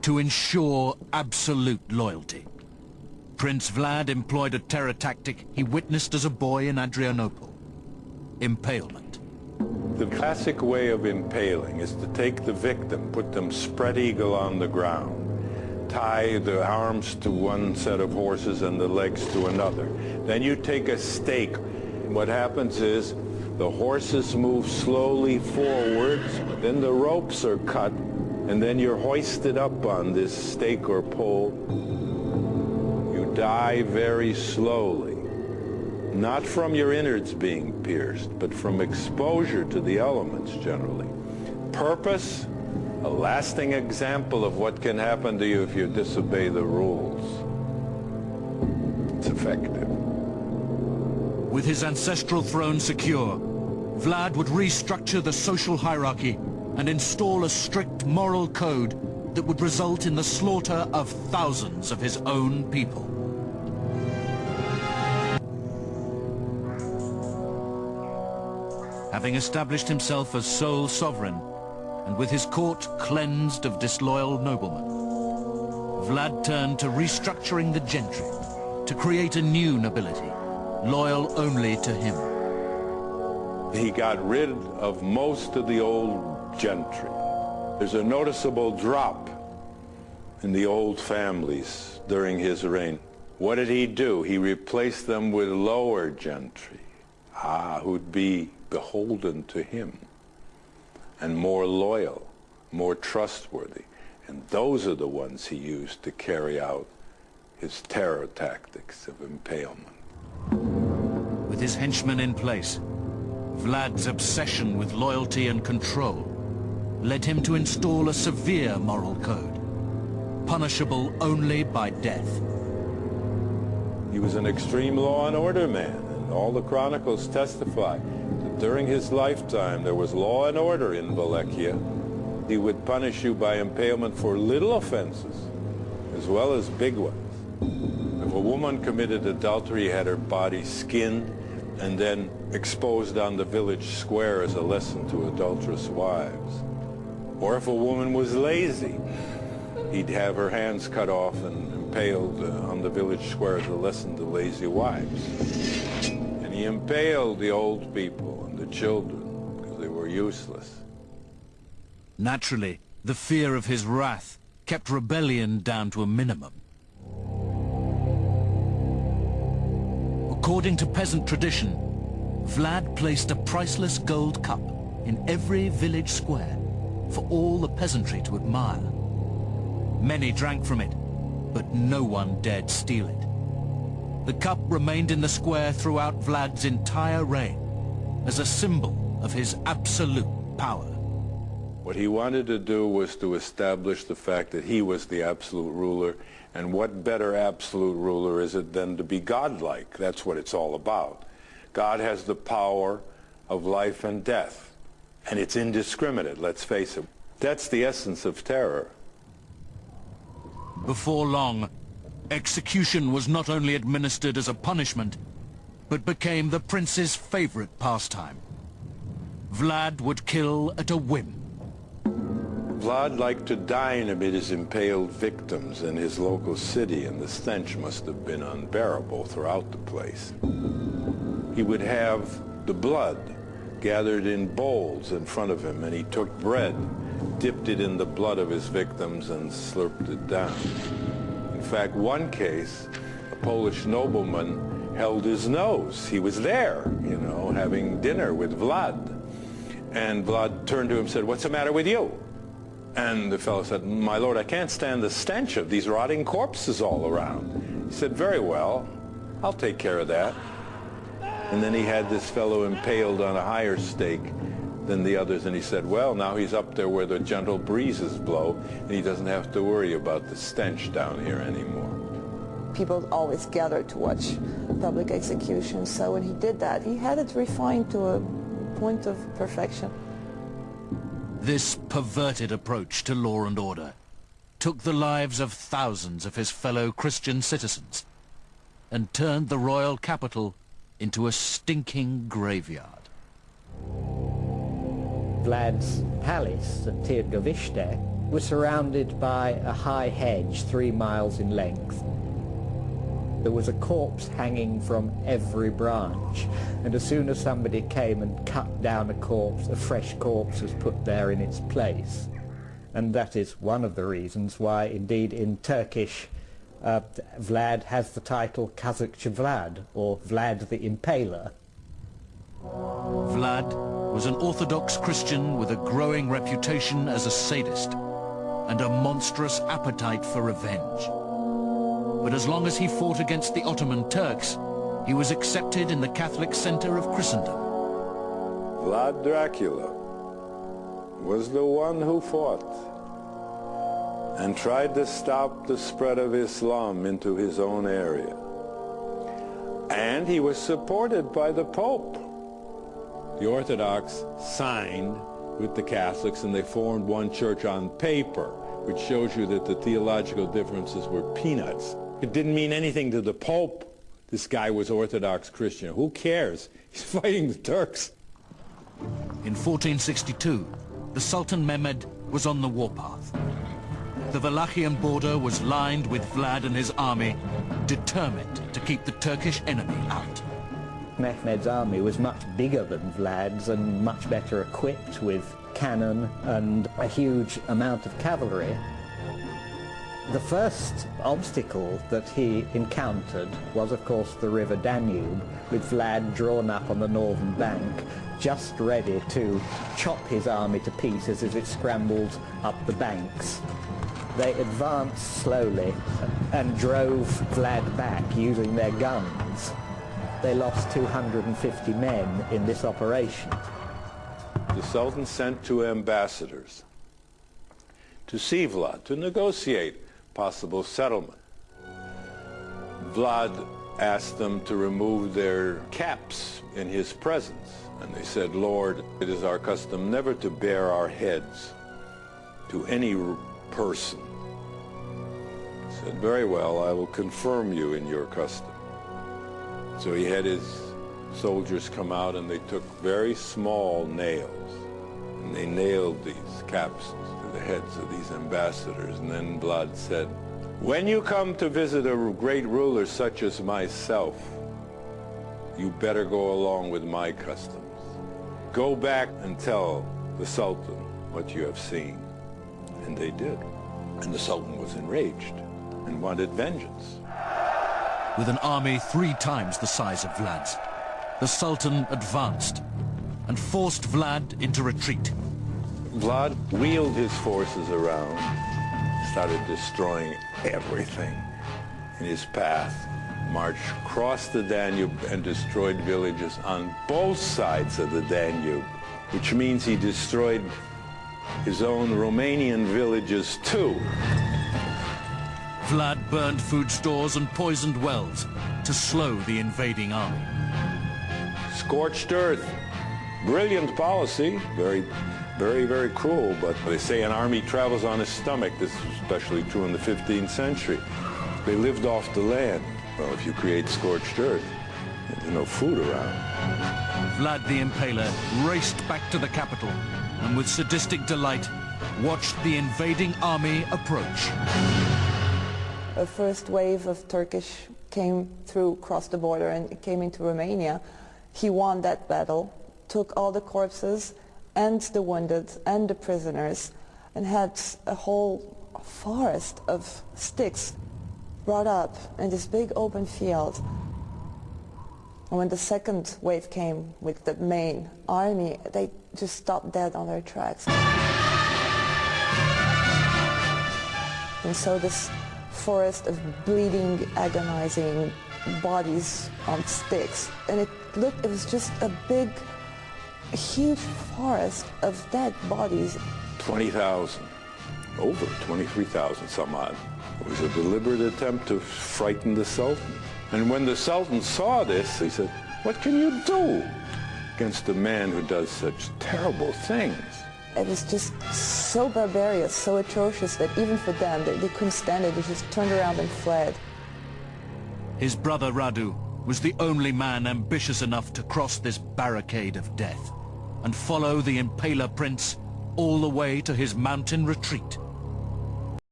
to ensure absolute loyalty. Prince Vlad employed a terror tactic he witnessed as a boy in Adrianople: impalement. The classic way of impaling is to take the victim, put them spread eagle on the ground, tie the arms to one set of horses and the legs to another. Then you take a stake. What happens is the horses move slowly forwards, then the ropes are cut, and then you're hoisted up on this stake or pole. You die very slowly, not from your innards being pierced, but from exposure to the elements generally. Purpose: a lasting example of what can happen to you if you disobey the rules. It's effective. With his ancestral throne secure, Vlad would restructure the social hierarchy and install a strict moral code that would result in the slaughter of thousands of his own people. Having established himself as sole sovereign, and with his court cleansed of disloyal noblemen, Vlad turned to restructuring the gentry to create a new nobility, loyal only to him. He got rid of most of the old gentry. There's a noticeable drop in the old families during his reign. What did he do? He replaced them with lower gentry, who'd be beholden to him and more loyal, more trustworthy. And those are the ones he used to carry out his terror tactics of impalement. With his henchmen in place, Vlad's obsession with loyalty and control led him to install a severe moral code, punishable only by death. He was an extreme law and order man, and all the chronicles testify that during his lifetime there was law and order in Wallachia. He would punish you by impalement for little offenses as well as big ones. If a woman committed adultery, he had her body skinned and then exposed on the village square as a lesson to adulterous wives. Or if a woman was lazy, he'd have her hands cut off and impaled on the village square as a lesson to lazy wives. And he impaled the old people and the children because they were useless. Naturally, the fear of his wrath kept rebellion down to a minimum. According to peasant tradition, Vlad placed a priceless gold cup in every village square for all the peasantry to admire. Many drank from it, but no one dared steal it. The cup remained in the square throughout Vlad's entire reign as a symbol of his absolute power. What he wanted to do was to establish the fact that he was the absolute ruler, and what better absolute ruler is it than to be godlike? That's what it's all about. God has the power of life and death, and it's indiscriminate, let's face it. That's the essence of terror. Before long, execution was not only administered as a punishment, but became the prince's favorite pastime. Vlad would kill at a whim. Vlad liked to dine amid his impaled victims in his local city, and the stench must have been unbearable throughout the place. He would have the blood gathered in bowls in front of him, and he took bread, dipped it in the blood of his victims, and slurped it down. In fact, one case, a Polish nobleman held his nose. He was there, you know, having dinner with Vlad. And Vlad turned to him and said, "What's the matter with you?" And the fellow said, "My lord, I can't stand the stench of these rotting corpses all around." He said, "Very well, I'll take care of that." And then he had this fellow impaled on a higher stake than the others, and he said, well, now he's up there where the gentle breezes blow, and he doesn't have to worry about the stench down here anymore. People always gathered to watch public executions, so when he did that, he had it refined to a point of perfection. This perverted approach to law and order took the lives of thousands of his fellow Christian citizens and turned the royal capital into a stinking graveyard. Vlad's palace at Târgoviște were surrounded by a high hedge 3 miles in length. There was a corpse hanging from every branch, and as soon as somebody came and cut down a corpse, a fresh corpse was put there in its place. And that is one of the reasons why, indeed, in Turkish, Vlad has the title Kazakçı Vlad, or Vlad the Impaler. Vlad was an Orthodox Christian with a growing reputation as a sadist and a monstrous appetite for revenge. But as long as he fought against the Ottoman Turks, he was accepted in the Catholic center of Christendom. Vlad Dracula was the one who fought and tried to stop the spread of Islam into his own area. And he was supported by the Pope. The Orthodox signed with the Catholics and they formed one church on paper, which shows you that the theological differences were peanuts. It didn't mean anything to the Pope. This guy was Orthodox Christian. Who cares? He's fighting the Turks. In 1462, the Sultan Mehmed was on the warpath. The Wallachian border was lined with Vlad and his army, determined to keep the Turkish enemy out. Mehmed's army was much bigger than Vlad's and much better equipped with cannon and a huge amount of cavalry. The first obstacle that he encountered was, of course, the river Danube, with Vlad drawn up on the northern bank, just ready to chop his army to pieces as it scrambled up the banks. They advanced slowly and drove Vlad back using their guns. They lost 250 men in this operation. The Sultan sent 2 ambassadors to see Vlad, to negotiate possible settlement. Vlad asked them to remove their caps in his presence, and they said, "Lord, it is our custom never to bare our heads to any person." He said, "Very well, I will confirm you in your custom." So he had his soldiers come out and they took very small nails and they nailed these caps to the heads of these ambassadors. And then Vlad said, "When you come to visit a great ruler such as myself, you better go along with my customs. Go back and tell the Sultan what you have seen." And they did. And the Sultan was enraged and wanted vengeance. With an army 3 times the size of Vlad's, the Sultan advanced and forced Vlad into retreat. Vlad wheeled his forces around, started destroying everything in his path, marched across the Danube and destroyed villages on both sides of the Danube, which means he destroyed his own Romanian villages too. Vlad burned food stores and poisoned wells to slow the invading army. Scorched earth. Brilliant policy. Very, very cruel, but they say an army travels on its stomach. This was especially true in the 15th century. They lived off the land. Well, if you create scorched earth, there's no food around. Vlad the Impaler raced back to the capital and with sadistic delight watched the invading army approach. A first wave of Turkish came through, crossed the border, and it came into Romania. He won that battle, took all the corpses and the wounded and the prisoners, and had a whole forest of sticks brought up in this big open field. And when the second wave came with the main army, they just stopped dead on their tracks. And so this forest of bleeding, agonizing bodies on sticks. And it was just a big, huge forest of dead bodies. 20,000, over 23,000 some odd. It was a deliberate attempt to frighten the Sultan. And when the Sultan saw this, he said, "What can you do against a man who does such terrible things?" It was just so barbarous, so atrocious that even for them, they couldn't stand it. They just turned around and fled. His brother Radu was the only man ambitious enough to cross this barricade of death and follow the Impaler Prince all the way to his mountain retreat.